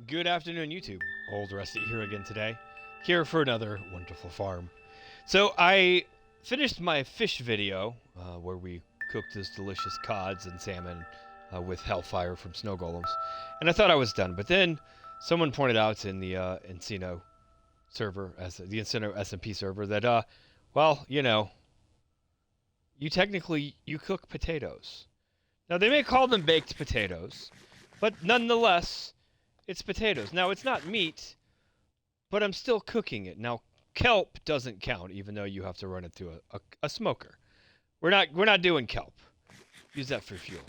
Good afternoon, YouTube. Old Rusty here again today, here for another wonderful farm. So I finished my fish video, where we cooked those delicious cods and salmon with hellfire from snow golems, and I thought I was done. But then someone pointed out in the Encino server, as the Encino SMP server, that well, you technically cook potatoes. Now they may call them baked potatoes, but nonetheless, it's potatoes. Now, it's not meat, but I'm still cooking it. Now, kelp doesn't count, even though you have to run it through a smoker. We're not doing kelp. Use that for fuel.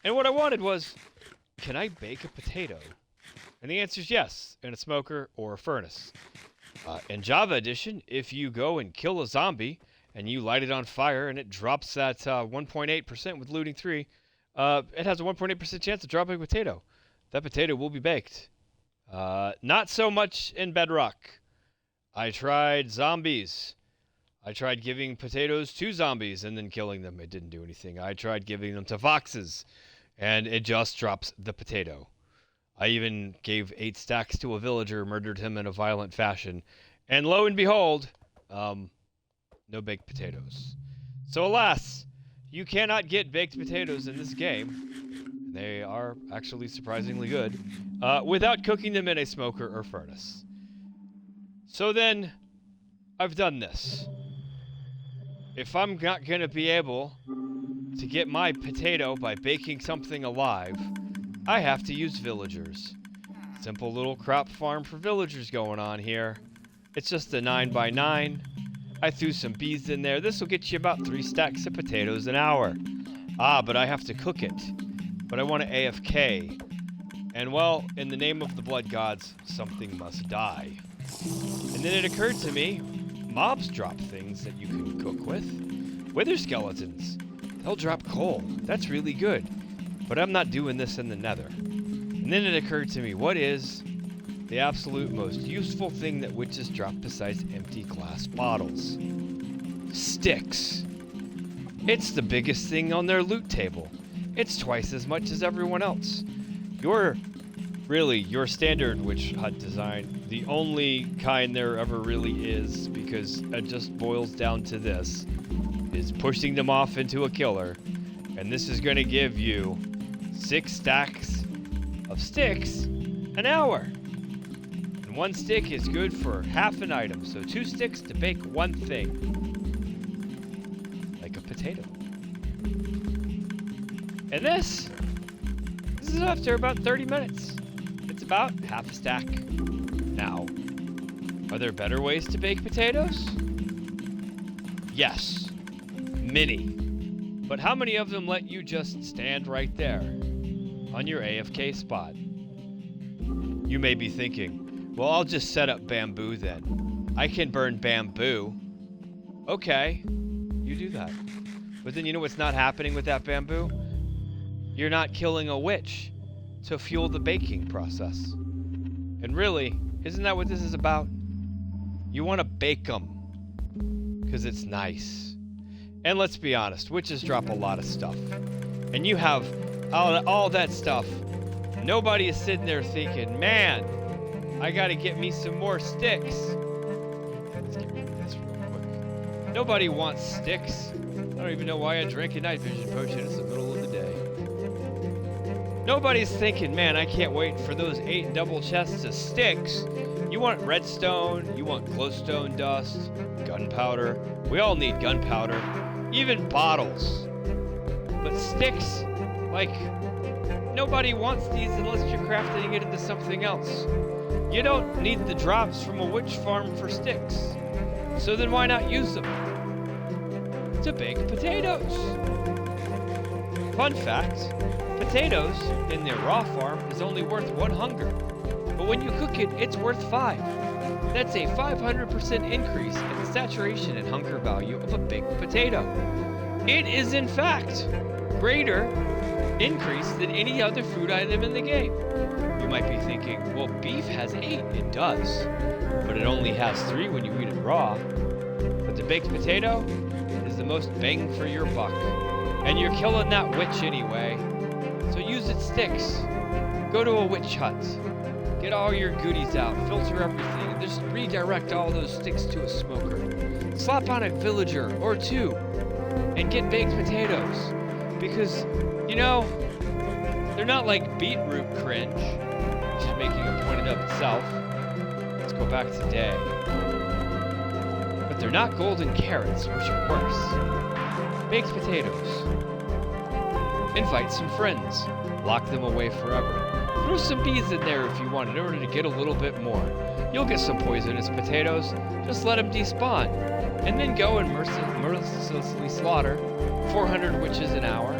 And what I wanted was, can I bake a potato? And the answer is yes, in a smoker or a furnace. In Java Edition, if you go and kill a zombie and you light it on fire and it drops that 1.8% with looting 3, it has a 1.8% chance of dropping a potato. That potato will be baked. Not so much in Bedrock. I tried zombies. I tried giving potatoes to zombies and then killing them. It didn't do anything. I tried giving them to foxes, and it just drops the potato. I even gave 8 stacks to a villager, murdered him in a violent fashion, and lo and behold, no baked potatoes. So alas, you cannot get baked potatoes in this game. They are actually surprisingly good, without cooking them in a smoker or furnace. So then, I've done this. If I'm not going to be able to get my potato by baking something alive, I have to use villagers. Simple little crop farm for villagers going on here. It's just a 9x9. I threw some bees in there. This will get you about 3 stacks of potatoes an hour. But I have to cook it. But I want to AFK. And well, in the name of the blood gods, something must die. And then it occurred to me, mobs drop things that you can cook with. Wither skeletons. They'll drop coal. That's really good. But I'm not doing this in the nether. And then it occurred to me, what is the absolute most useful thing that witches drop besides empty glass bottles? Sticks. It's the biggest thing on their loot table. It's twice as much as everyone else. Your standard witch hut design, the only kind there ever really is, because it just boils down to this, is pushing them off into a killer, and this is going to give you 6 stacks of sticks an hour. And 1 stick is good for half an item, so 2 sticks to bake 1 thing. Like a potato. And this is after about 30 minutes. It's about half a stack. Now, are there better ways to bake potatoes? Yes, many. But how many of them let you just stand right there on your AFK spot? You may be thinking, well, I'll just set up bamboo then. I can burn bamboo. Okay, you do that. But then you know what's not happening with that bamboo? You're not killing a witch to fuel the baking process. And really, isn't that what this is about? You want to bake them because it's nice. And let's be honest, witches drop a lot of stuff. And you have all that stuff. Nobody is sitting there thinking, man, I got to get me some more sticks. Let's get rid of this real quick. Nobody wants sticks. I don't even know why I drank a night vision potion. It's the middle of the day. Nobody's thinking, man, I can't wait for those 8 double chests of sticks. You want redstone, you want glowstone dust, gunpowder. We all need gunpowder, even bottles. But sticks, like, nobody wants these unless you're crafting it into something else. You don't need the drops from a witch farm for sticks. So then why not use them to bake potatoes? Fun fact, potatoes in their raw form is only worth 1 hunger, but when you cook it, it's worth 5. That's a 500% increase in the saturation and hunger value of a baked potato. It is, in fact, greater increase than any other food item in the game. You might be thinking, well, beef has 8. It does, but it only has 3 when you eat it raw. But the baked potato is the most bang for your buck. And you're killing that witch anyway, so use its sticks. Go to a witch hut. Get all your goodies out, filter everything, and just redirect all those sticks to a smoker. Slap on a villager or two, and get baked potatoes. Because, you know, they're not like beetroot cringe, which is making a point in of itself. Let's go back to day. But they're not golden carrots, which are worse. Baked potatoes. Invite some friends. Lock them away forever. Throw some bees in there if you want in order to get a little bit more. You'll get some poisonous potatoes. Just let them despawn. And then go and mercilessly slaughter 400 witches an hour.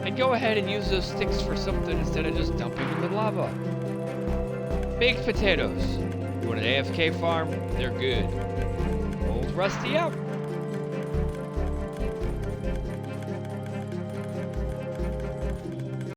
And go ahead and use those sticks for something instead of just dumping them in lava. Baked potatoes. You want an AFK farm? They're good. Old Rusty out.